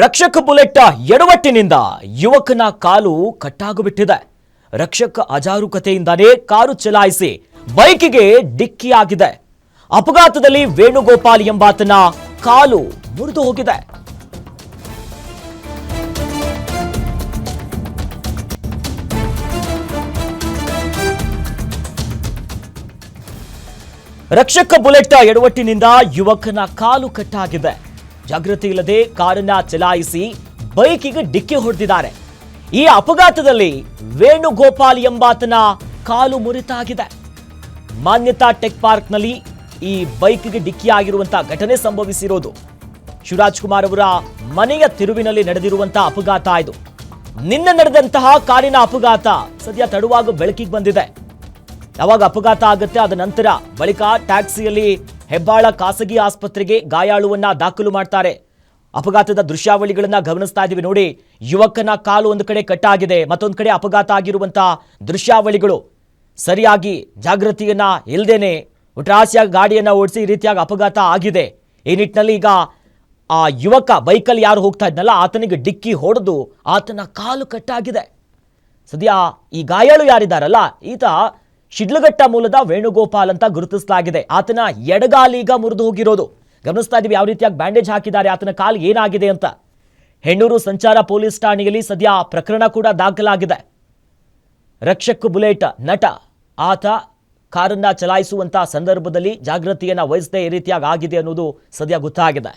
ರಕ್ಷಕ ಬುಲೆಟ್ ಎಡವಟ್ಟಿನಿಂದ ಯುವಕನ ಕಾಲು ಕಟ್ಟಾಗಿಬಿಟ್ಟಿದೆ. ರಕ್ಷಕ ಅಜಾರೂಕತೆಯಿಂದನೇ ಕಾರು ಚಲಾಯಿಸಿ ಬೈಕಿಗೆ ಡಿಕ್ಕಿಯಾಗಿದೆ. ಅಪಘಾತದಲ್ಲಿ ವೇಣುಗೋಪಾಲ್ ಎಂಬಾತನ ಕಾಲು ಮುರಿದು ಹೋಗಿದೆ. ರಕ್ಷಕ ಬುಲೆಟ್ ಎಡವಟ್ಟಿನಿಂದ ಯುವಕನ ಕಾಲು ಕಟ್ಟಾಗಿದೆ. ಜಾಗೃತಿ ಇಲ್ಲದೆ ಕಾರನ್ನ ಚಲಾಯಿಸಿ ಬೈಕಿಗೆ ಡಿಕ್ಕಿ ಹೊಡೆದಿದ್ದಾರೆ. ಈ ಅಪಘಾತದಲ್ಲಿ ವೇಣುಗೋಪಾಲ್ ಎಂಬಾತನ ಕಾಲು ಮುರಿತಾಗಿದೆ. ಮಾನ್ಯತಾ ಟೆಕ್ ಪಾರ್ಕ್ನಲ್ಲಿ ಈ ಬೈಕ್ಗೆ ಡಿಕ್ಕಿಯಾಗಿರುವಂತಹ ಘಟನೆ ಸಂಭವಿಸಿರೋದು. ಶಿವರಾಜ್ ಕುಮಾರ್ ಅವರ ಮನೆಯ ತಿರುವಿನಲ್ಲಿ ನಡೆದಿರುವಂತಹ ಅಪಘಾತ ಇದು. ನಿನ್ನೆ ನಡೆದಂತಹ ಕಾರಿನ ಅಪಘಾತ ಸದ್ಯ ತಡವಾಗಿ ಬೆಳಕಿಗೆ ಬಂದಿದೆ. ಯಾವಾಗ ಅಪಘಾತ ಆಗುತ್ತೆ ಅದ ನಂತರ ಬಳಿಕ ಟ್ಯಾಕ್ಸಿಯಲ್ಲಿ ಹೆಬ್ಬಾಳ ಖಾಸಗಿ ಆಸ್ಪತ್ರೆಗೆ ಗಾಯಾಳುವನ್ನ ದಾಖಲು ಮಾಡ್ತಾರೆ. ಅಪಘಾತದ ದೃಶ್ಯಾವಳಿಗಳನ್ನ ಗಮನಿಸ್ತಾ ಇದೀವಿ ನೋಡಿ. ಯುವಕನ ಕಾಲು ಒಂದು ಕಡೆ ಕಟ್ಟಾಗಿದೆ, ಮತ್ತೊಂದು ಕಡೆ ಅಪಘಾತ ಆಗಿರುವಂತಹ ದೃಶ್ಯಾವಳಿಗಳು. ಸರಿಯಾಗಿ ಜಾಗೃತಿಯನ್ನ ಇಲ್ದೇನೆ ಒಟ್ರಾಸಿಯಾಗಿ ಗಾಡಿಯನ್ನ ಓಡಿಸಿ ಈ ರೀತಿಯಾಗಿ ಅಪಘಾತ ಆಗಿದೆ. ಈ ನಿಟ್ಟಿನಲ್ಲಿ ಈಗ ಆ ಯುವಕ ಬೈಕಲ್ಲಿ ಯಾರು ಹೋಗ್ತಾ ಇದ್ನಲ್ಲ ಆತನಿಗೆ ಡಿಕ್ಕಿ ಹೊಡೆದು ಆತನ ಕಾಲು ಕಟ್ಟಾಗಿದೆ. ಸದ್ಯ ಈ ಗಾಯಾಳು ಯಾರಿದ್ದಾರಲ್ಲ ಈತ ಶಿಡ್ಲಘಟ್ಟ ಮೂಲದ ವೇಣುಗೋಪಾಲ್ ಅಂತ ಗುರುತಿಸಲಾಗಿದೆ. ಆತನ ಎಡಗಾಲೀಗ ಮುರಿದು ಹೋಗಿರೋದು ಗಮನಿಸ್ತಾ ಇದೀವಿ. ಯಾವ ರೀತಿಯಾಗಿ ಬ್ಯಾಂಡೇಜ್ ಹಾಕಿದ್ದಾರೆ, ಆತನ ಕಾಲು ಏನಾಗಿದೆ ಅಂತ. ಹೆಣ್ಣೂರು ಸಂಚಾರ ಪೊಲೀಸ್ ಠಾಣೆಯಲ್ಲಿ ಸದ್ಯ ಪ್ರಕರಣ ಕೂಡ ದಾಖಲಾಗಿದೆ. ರಕ್ಷಕ್ ಬುಲೆಟ್ ನಟ ಆತ ಕಾರನ್ನ ಚಲಾಯಿಸುವಂತಹ ಸಂದರ್ಭದಲ್ಲಿ ಜಾಗೃತಿಯನ್ನ ವಹಿಸದೆ ಈ ರೀತಿಯಾಗಿ ಆಗಿದೆ ಅನ್ನೋದು ಸದ್ಯ ಗೊತ್ತಾಗಿದೆ.